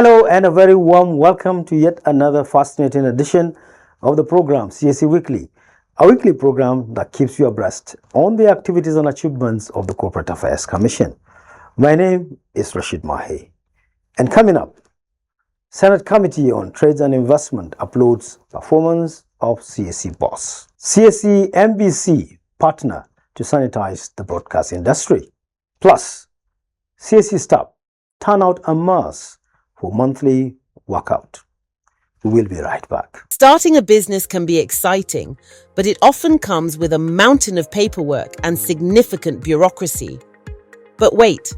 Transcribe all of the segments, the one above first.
Hello and a very warm welcome to yet another fascinating edition of the program CSC Weekly, a weekly program that keeps you abreast on the activities and achievements of the Corporate Affairs Commission. My name is Rashid Mahe. And coming up, Senate Committee on Trades and Investment applauds performance of CSC boss. CSC MBC partner to sanitize the broadcast industry. Plus, CSC staff turn out en masse for monthly workout. We will be right back. Starting a business can be exciting, but it often comes with a mountain of paperwork and significant bureaucracy. But wait,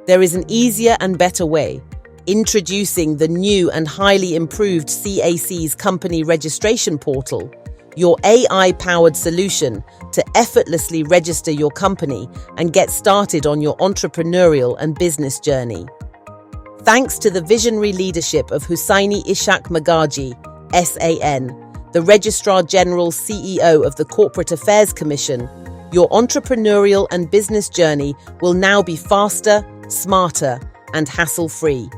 there is an easier and better way. Introducing the new and highly improved CAC's company registration portal, your AI-powered solution to effortlessly register your company and get started on your entrepreneurial and business journey. Thanks to the visionary leadership of Hussaini Ishaq Magaji, SAN, the Registrar General CEO of the Corporate Affairs Commission, your entrepreneurial and business journey will now be faster, smarter, and hassle-free.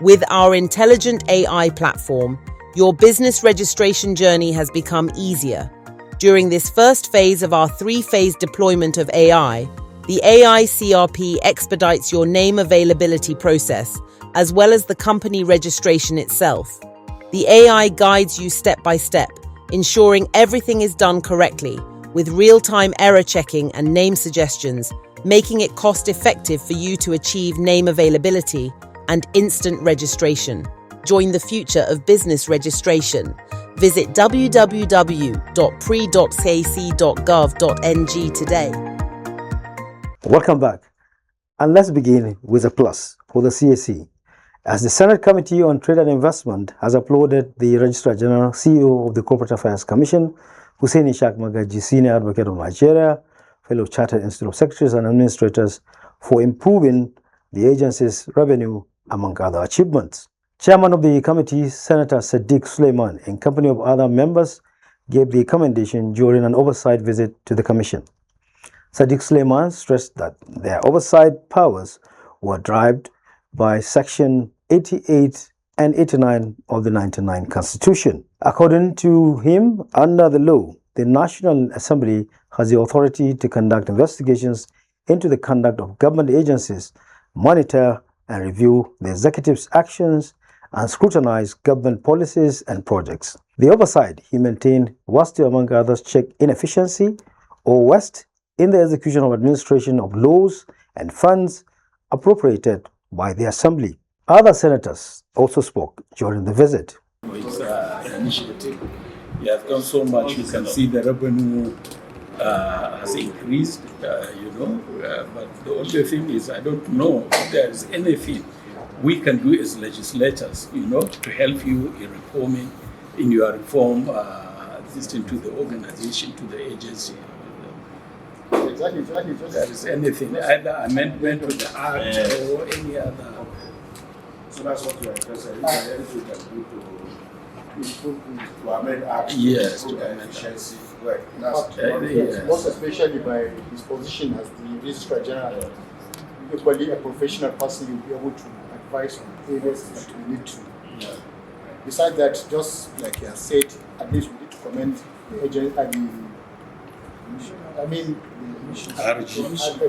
With our intelligent AI platform, your business registration journey has become easier. During this first phase of our three-phase deployment of AI, the AI CRP expedites your name availability process, as well as the company registration itself. The AI guides you step by step, ensuring everything is done correctly, with real-time error checking and name suggestions, making it cost-effective for you to achieve name availability and instant registration. Join the future of business registration. Visit www.pre.cac.gov.ng today. Welcome back. And let's begin with a plus for the CAC, as the Senate Committee on Trade and Investment has applauded the Registrar General CEO of the Corporate Affairs Commission, Hussaini Ishaq Magaji, Senior Advocate of Nigeria, fellow Chartered Institute of Secretaries and Administrators, for improving the agency's revenue, among other achievements. Chairman of the committee, Senator Sadiq Suleiman, in company of other members, gave the commendation during an oversight visit to the Commission. Sadiq Suleiman stressed that their oversight powers were derived by Section 88 and 89 of the 1999 Constitution. According to him, under the law, the National Assembly has the authority to conduct investigations into the conduct of government agencies, monitor and review the executive's actions, and scrutinize government policies and projects. The oversight, he maintained, was to, among others, check inefficiency or waste in the execution of administration of laws and funds appropriated by the Assembly. Other senators also spoke during the visit. It's an initiative. It has done so much. You can see the revenue has increased, but the only thing is I don't know if there is anything we can do as legislators, to help you in reforming, in your reform system to the organization, to the agency. Exactly. If there is anything, either amendment to the act or any other. So that's what you are interested in. Anything that we do to amend act, yes, to to amend efficiency. Right. Yes. Most especially by his position as the Registrar General, equally a professional person, you'll be able to advise on areas that we need to. Yeah. Besides that, just like you have said, at least we need to commend the agent and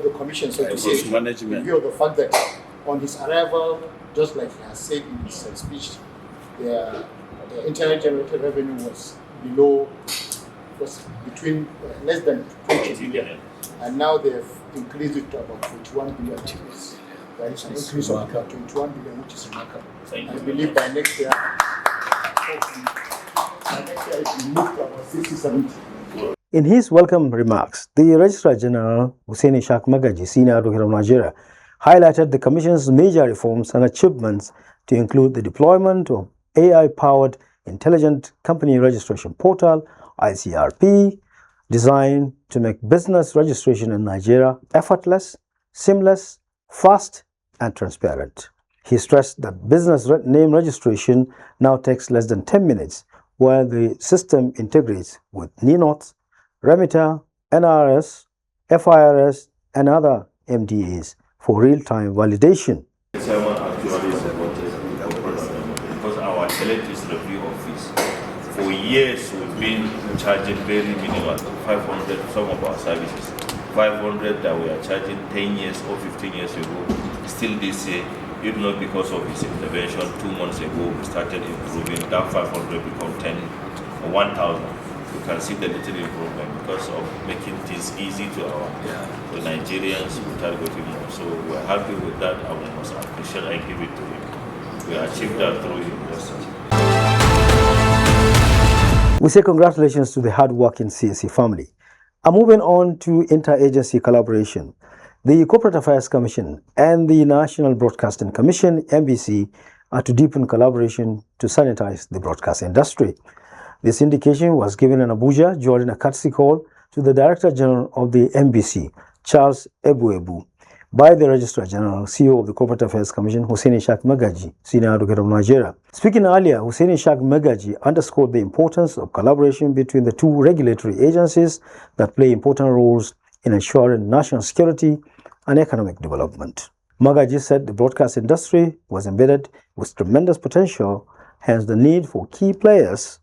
the commission, so to say, management. in view of the fact that on his arrival, just like he has said in his speech, the internal generated revenue was between less than 20 billion, and now they've increased it to about 41 billion. That is an increase of about 21 billion, which is remarkable. I believe by next year it will move to about 60-70. In his welcome remarks, the Registrar General Hussaini Ishaq Magaji, Senior Advocate of Nigeria, highlighted the Commission's major reforms and achievements to include the deployment of AI-powered Intelligent Company Registration Portal, ICRP, designed to make business registration in Nigeria effortless, seamless, fast, and transparent. He stressed that business name registration now takes less than 10 minutes, while the system integrates with NINOT, Remitter, NRS, FIRS, and other MDAs for real-time validation. Chairman actually supported years we've been charging very minimal, 500 some of our services. 500 that we are charging 10 years or 15 years ago, still this year, if not because of his intervention 2 months ago, we started improving. That 500 become 10 or 1,000. You can see the little improvement because of making things easy to the Nigerians without getting more. So we're happy with that, and we must appreciate and give it to him. We achieved that through investors. We say congratulations to the hard-working CSC family. And moving on to interagency collaboration, the Corporate Affairs Commission and the National Broadcasting Commission, NBC, are to deepen collaboration to sanitize the broadcast industry. This indication was given in Abuja during a courtesy call to the Director General of the NBC, Charles Ebuebu, by the Registrar General, CEO of the Corporate Affairs Commission, Hussein Ishaq Magaji, Senior Advocate of Nigeria. Speaking earlier, Hussein Ishaq Magaji underscored the importance of collaboration between the two regulatory agencies that play important roles in ensuring national security and economic development. Magaji said the broadcast industry was embedded with tremendous potential, hence the need for key players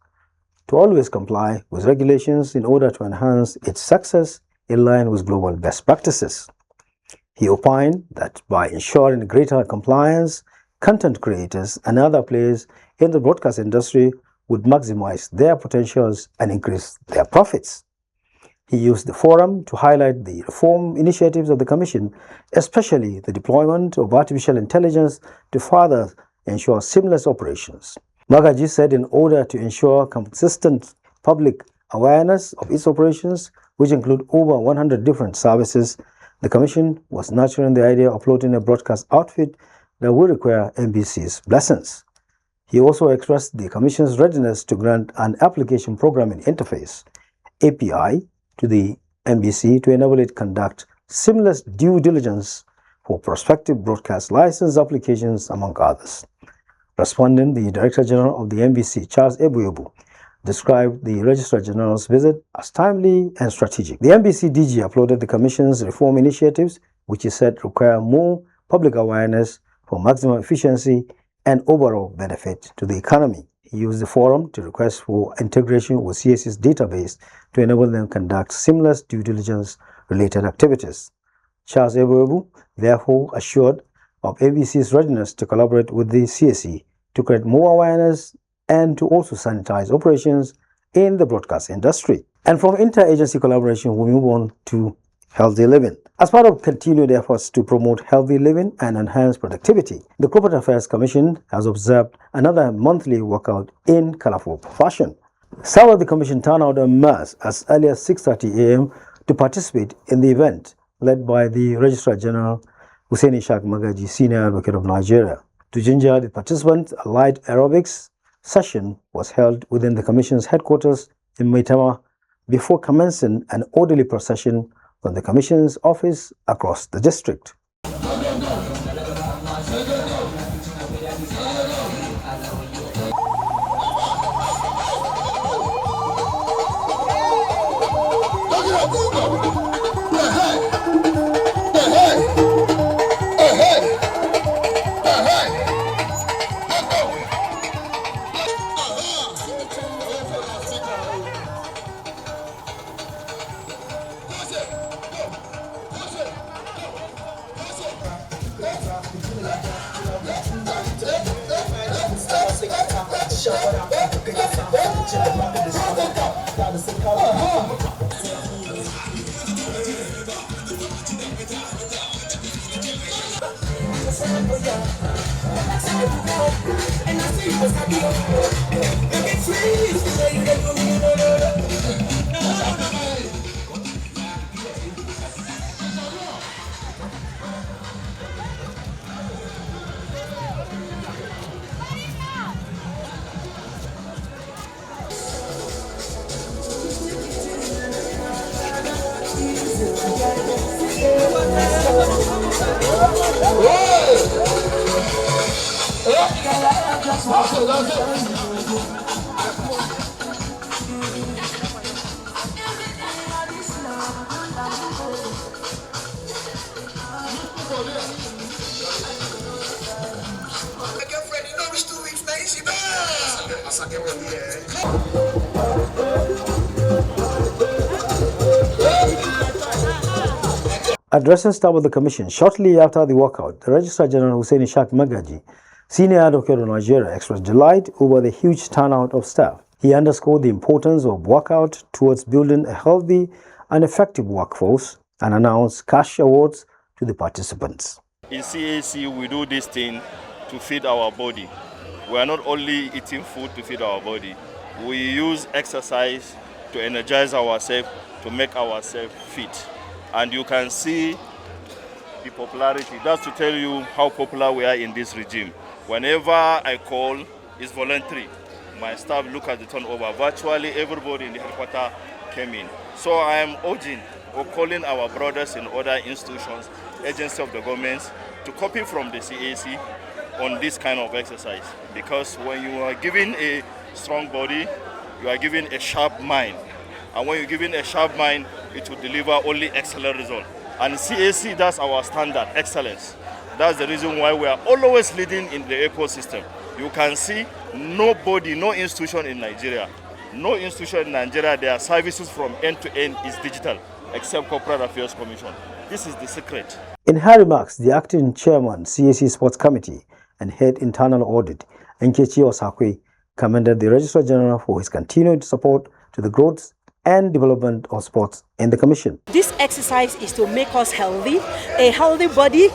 to always comply with regulations in order to enhance its success in line with global best practices. He opined that by ensuring greater compliance, content creators and other players in the broadcast industry would maximize their potentials and increase their profits. He used the forum to highlight the reform initiatives of the Commission, especially the deployment of artificial intelligence to further ensure seamless operations. Magaji said in order to ensure consistent public awareness of its operations, which include over 100 different services, the Commission was nurturing the idea of floating a broadcast outfit that would require NBC's blessings. He also expressed the Commission's readiness to grant an application programming interface, API, to the NBC to enable it conduct seamless due diligence for prospective broadcast license applications, among others. Responding, the Director General of the NBC, Charles Ebuebu, described the Registrar General's visit as timely and strategic. The NBC DG applauded the Commission's reform initiatives, which he said require more public awareness for maximum efficiency and overall benefit to the economy. He used the forum to request for integration with CSC's database to enable them to conduct seamless due diligence related activities. Charles Ebuebu therefore assured of NBC's readiness to collaborate with the CSC to create more awareness and to also sanitize operations in the broadcast industry. And from interagency collaboration, we move on to healthy living. As part of continued efforts to promote healthy living and enhance productivity, the Corporate Affairs Commission has observed another monthly workout in colorful fashion. Some of the Commission turned out en masse as early as 6:30 a.m. to participate in the event led by the Registrar General Hussein Ishaq Magaji, Senior Advocate of Nigeria. To ginger the participants, a light aerobics session was held within the Commission's headquarters in Maitama before commencing an orderly procession from the Commission's office across the district. My girlfriend, you know which 2 weeks, man. She bad. Addressing staff of the commission shortly after the walkout, the Registrar General Hussein Ishaq Magaji, senior advocate of Nigeria, expressed delight over the huge turnout of staff. He underscored the importance of walkout towards building a healthy and effective workforce and announced cash awards to the participants. In CAC, we do this thing to feed our body. We are not only eating food to feed our body, we use exercise to energize ourselves, to make ourselves fit. And you can see the popularity. That's to tell you how popular we are in this regime. Whenever I call, it's voluntary. My staff look at the turnover. Virtually everybody in the headquarters came in. So I am urging or calling our brothers in other institutions, agencies of the government, to copy from the CAC on this kind of exercise. Because when you are given a strong body, you are given a sharp mind. And when you're given a sharp mind, it will deliver only excellent results. And CAC, that's our standard, excellence. That's the reason why we are always leading in the ecosystem. You can see nobody, no institution in Nigeria, their services from end to end is digital, except Corporate Affairs Commission. This is the secret. In her remarks, the acting chairman, CAC Sports Committee and head internal audit, Nkechi Osakwe, commended the Registrar General for his continued support to the growth and development of sports in the commission. This exercise is to make us healthy. A healthy body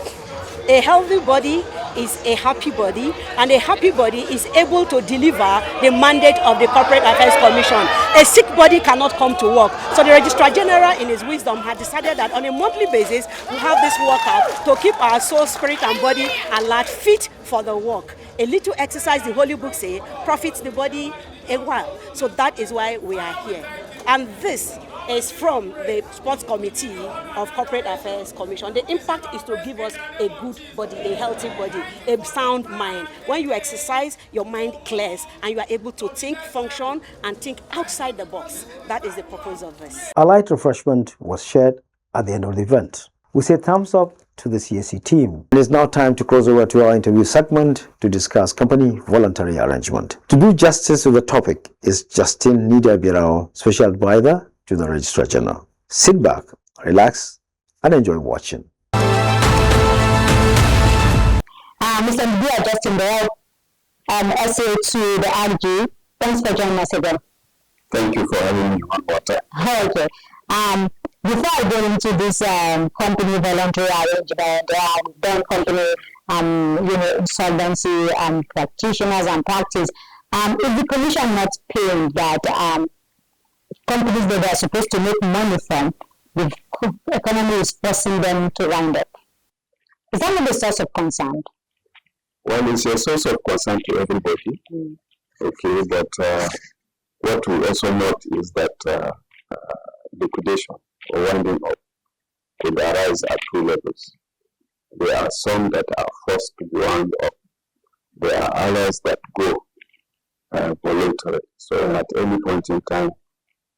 is a happy body, and a happy body is able to deliver the mandate of the Corporate Affairs Commission. A sick body cannot come to work. So the Registrar General, in his wisdom, had decided that on a monthly basis, we have this workout to keep our soul, spirit, and body alert, fit for the work. A little exercise, the Holy Book says, profits the body a while. So that is why we are here. And this is from the Sports Committee of Corporate Affairs Commission. The impact is to give us a good body, a healthy body, a sound mind. When you exercise, your mind clears and you are able to think, function, and think outside the box. That is the purpose of this. A light refreshment was shared at the end of the event. We say thumbs up to the CAC team. It is now time to cross over to our interview segment to discuss company voluntary arrangement. To do justice to the topic is Justin Nidia Birao, Special Advisor to the Registrar General. Sit back, relax, and enjoy watching. Mr. Nidia Justin Birao, SA to the RG. Thanks for joining us again. Thank you for having me on water. Okay. Before I go into this company voluntary arrangement, then company, insolvency practitioners and practice, is the commission not paying that companies that they are supposed to make money from, the economy is forcing them to wind up? Is that not a source of concern? Well, it's a source of concern to everybody. Okay, but what we also note is that liquidation or winding up could arise at two levels. There are some that are forced to be wound up. There are others that go voluntary. So at any point in time,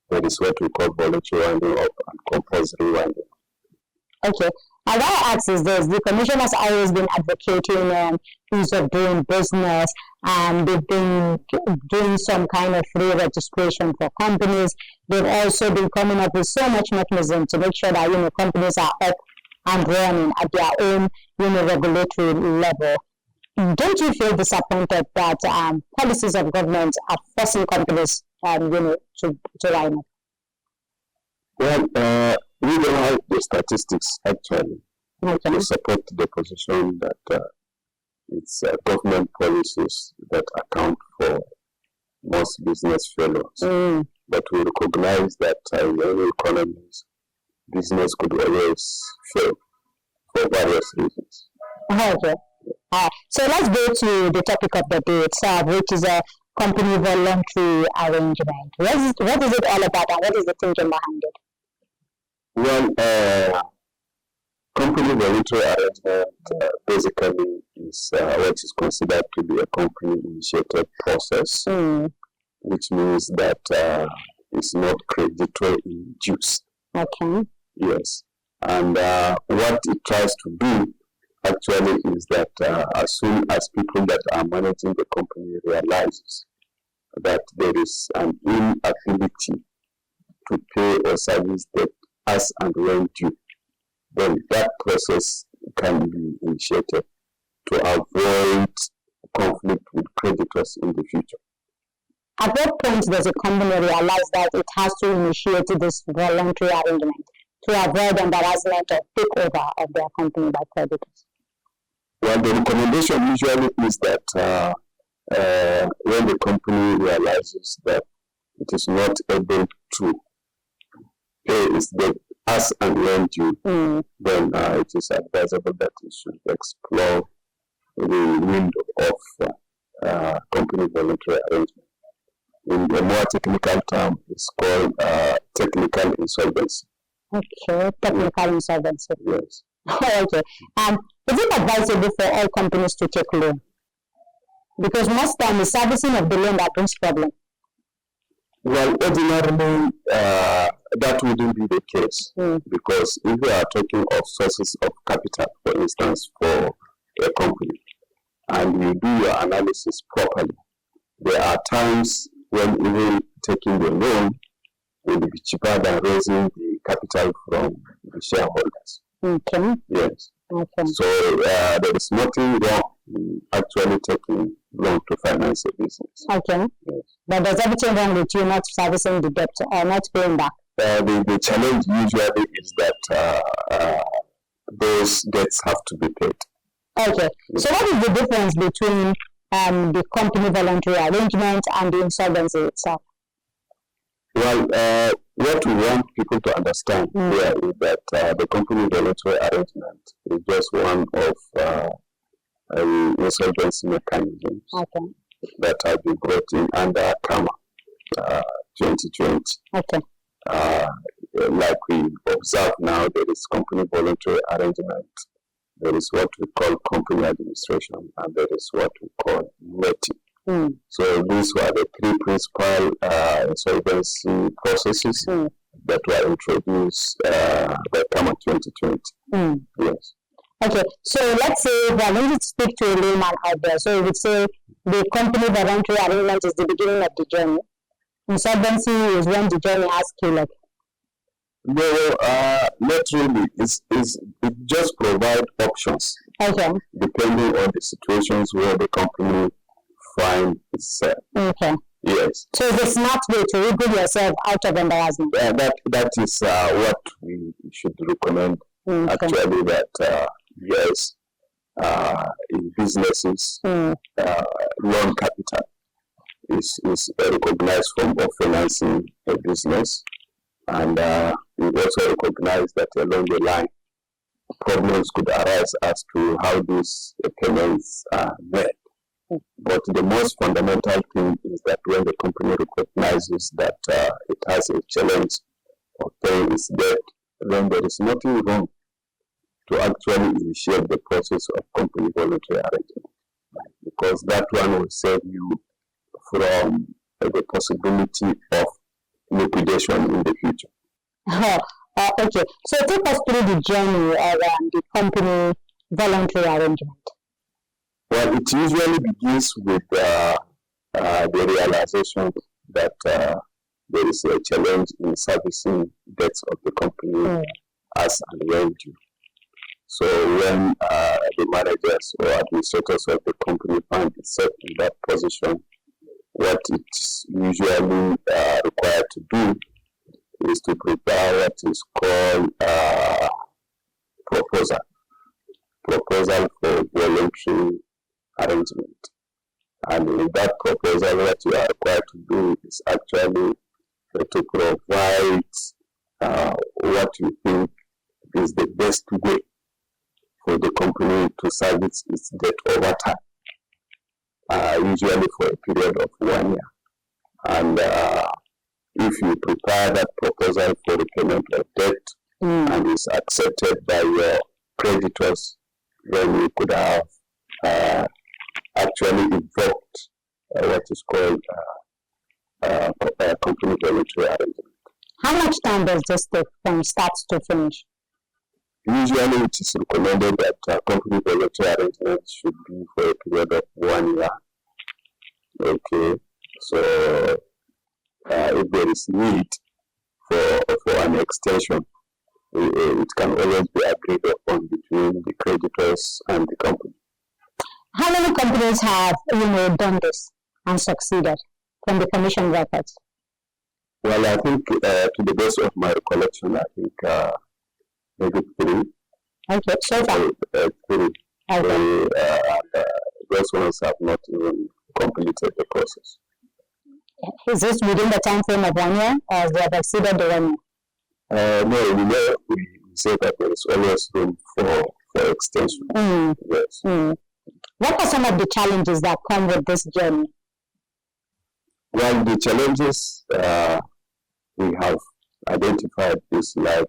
there is what we call voluntary winding up and compulsory winding up. Okay. And what I ask is this: the commission has always been advocating ease of doing business, and they've been doing some kind of free registration for companies. They've also been coming up with so much mechanism to make sure that companies are up and running at their own regulatory level. Don't you feel disappointed that policies of government are forcing companies to line up? Well, we don't have the statistics actually to support the position that it's government policies that account for most business failures. But we recognize that in any economies, business could always fail for various reasons. Okay. So let's go to the topic of the day itself, which is a company voluntary arrangement. What is it all about, and what is the thinking behind it? Well, company voluntary arrangement basically is what is considered to be a company-initiated process, which means that it's not creditor-induced. Okay. Yes. And what it tries to do actually is that as soon as people that are managing the company realizes that there is an inability to pay or service debt as and when due, then that process can be initiated to avoid conflict with creditors in the future. At what point does a company realize that it has to initiate this voluntary arrangement to avoid embarrassment or takeover of their company by creditors? Well, the recommendation usually is that when the company realizes that it is not able to pay its debt as and when due, then it is advisable that it should explore the window of company voluntary arrangement. In a more technical term, it's called technical insolvency. Okay, technical insolvency. Yes. Okay. Is it advisable for all companies to take loan? Because most times the servicing of the loan that brings problem. Well, ordinarily, that wouldn't be the case because if we are talking of sources of capital, for instance, for a company, and you do your analysis properly, there are times when even taking the loan will be cheaper than raising the capital from the shareholders. Okay. Yes. Okay. So there is nothing wrong in actually taking loan to finance a business. Okay. Yes. But there's everything wrong with you not servicing the debt or not paying back? The challenge usually is that those debts have to be paid. Okay. So what is the difference between the company voluntary arrangement and the insolvency itself? Well, what we want people to understand here is that the company voluntary arrangement is just one of insolvency mechanisms that have been brought in under KAMA 2020. Okay. Like we observe now, there is company voluntary arrangement, there is what we call company administration, and there is what we call netting. So these were the three principal insolvency processes that were introduced by KAMA 2020. Yes. Okay, so let's say, well, let me speak to a layman out there. So we would say the company voluntary arrangement is the beginning of the journey. Insolvency is when the journey has scaled. No, not really. It just provides options. Okay. Depending on the situations where the company finds itself. Okay. Yes. So it's a smart way to wriggle yourself out of embarrassment. That is what we should recommend. Actually, that yes, in businesses, loan capital is a recognized form of financing a business, and we also recognize that along the line, problems could arise as to how these payments are made. But the most fundamental thing is that when the company recognizes that it has a challenge of paying its debt, then there is nothing wrong to actually initiate the process of company voluntary arrangement, because that one will save you from the possibility of liquidation in the future. Okay, so take us through the journey around the company voluntary arrangement. Well, it usually begins with the realization that there is a challenge in servicing debts of the company as and when due. So when the managers or administrators of the company find itself in that position, what it's usually required to do is to prepare what is called proposal for voluntary arrangement. And in that proposal, what you are required to do is actually to provide what you think is the best way for the company to service its debt over time, usually for a period of 1 year. And if you prepare that proposal for the payment of debt and is accepted by your creditors, then you could have actually invoked what is called company voluntary arrangement. How much time does this take from start to finish? Usually it is recommended that company voluntary arrangement should be for a period of 1 year. Okay, so if there is need for an extension, it can always be agreed upon between the creditors and the company. How many companies have done this and succeeded from the commission records? Well, I think to the best of my recollection, I think maybe 3. Okay, so far. 3. Okay. Those ones have not even completed the process. Is this within the time frame of 1 year, or they have exceeded the 1 year? No, we say that there is always room for extension. Yes. What are some of the challenges that come with this journey? Well, the challenges we have identified is like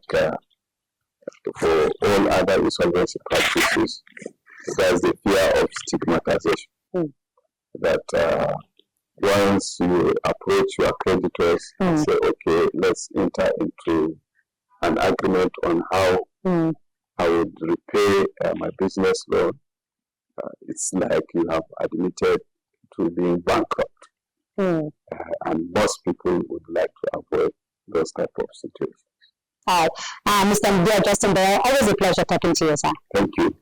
for all other insolvency practices, there's the fear of stigmatization. That once you approach your creditors and say, okay, let's enter into an agreement on how I would repay my business loan, it's like you have admitted to being bankrupt. And most people would like to avoid those type of situations. All right. Mr. Justin Bear, always a pleasure talking to you, sir. Thank you.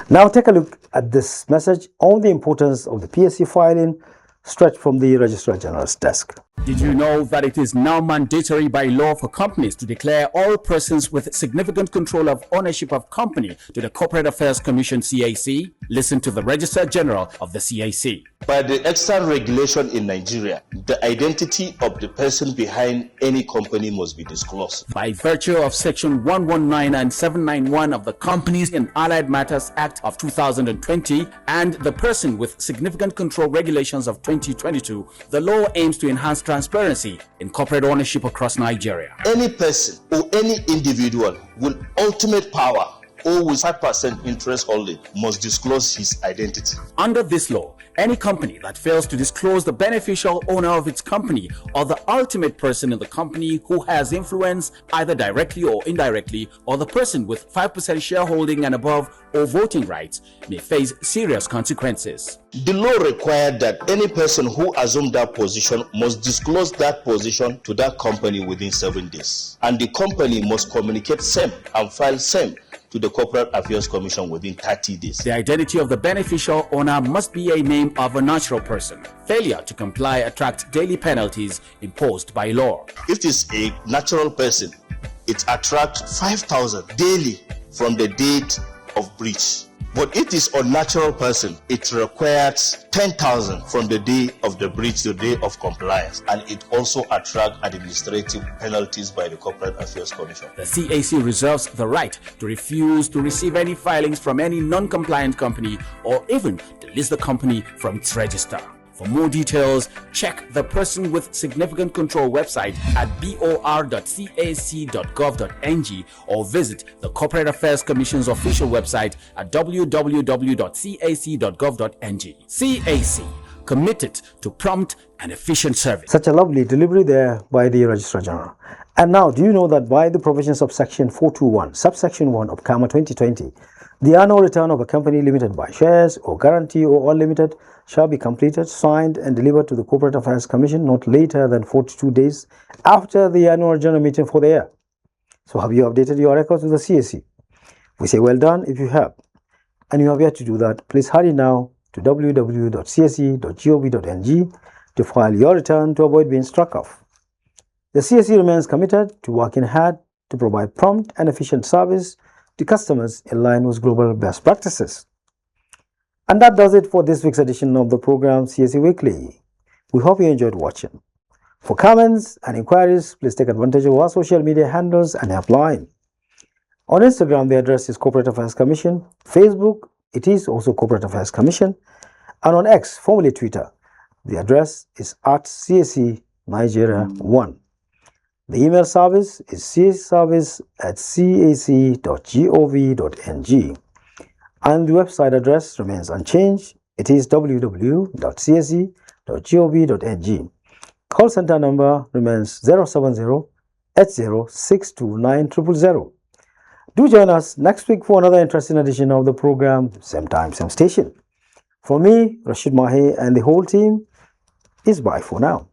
Now take a look at this message on the importance of the PSC filing straight from the Registrar General's desk. Did you know that it is now mandatory by law for companies to declare all persons with significant control of ownership of company to the Corporate Affairs Commission (CAC)? Listen to the Registrar General of the CAC. By the extant regulation in Nigeria, the identity of the person behind any company must be disclosed. By virtue of Section 119 and 791 of the Companies and Allied Matters Act of 2020 and the Person with Significant Control Regulations of 2022, the law aims to enhance transparency in corporate ownership across Nigeria. Any person or any individual with ultimate power or with 5% interest holding must disclose his identity. Under this law, any company that fails to disclose the beneficial owner of its company or the ultimate person in the company who has influence either directly or indirectly, or the person with 5% shareholding and above or voting rights may face serious consequences. The law required that any person who assumed that position must disclose that position to that company within 7 days. And the company must communicate same and file same to the Corporate Affairs Commission within 30 days. The identity of the beneficial owner must be a name of a natural person. Failure to comply attracts daily penalties imposed by law. If it is a natural person, it attracts 5,000 daily from the date of breach. But if it is a unnatural person, it requires 10,000 from the day of the breach to the day of compliance, and it also attracts administrative penalties by the Corporate Affairs Commission. The CAC reserves the right to refuse to receive any filings from any non-compliant company or even to list the company from its register. For more details, check the Person with Significant Control website at bor.cac.gov.ng or visit the Corporate Affairs Commission's official website at www.cac.gov.ng. CAC, committed to prompt and efficient service. Such a lovely delivery there by the Registrar General. And now, do you know that by the provisions of Section 421, subsection 1 of CAMA 2020, the annual return of a company limited by shares or guarantee or unlimited shall be completed, signed and delivered to the Corporate Affairs Commission not later than 42 days after the annual general meeting for the year. So have you updated your records with the CAC? We say well done if you have. And you have yet to do that, please hurry now to www.cac.gov.ng to file your return to avoid being struck off. The CAC remains committed to working hard to provide prompt and efficient service to customers in line with global best practices. And that does it for this week's edition of the program CAC Weekly. We hope you enjoyed watching. For comments and inquiries, please take advantage of our social media handles and helpline. On Instagram, the address is Corporate Affairs Commission. Facebook, it is also Corporate Affairs Commission. And on X, formerly Twitter, the address is @CAC Nigeria 1. The email service is cac@cac.gov.ng. And the website address remains unchanged. It is www.cac.gov.ng. Call center number remains 070-80-629-000. Do join us next week for another interesting edition of the program, same time, same station. For me, Rashid Mahe, and the whole team is bye for now.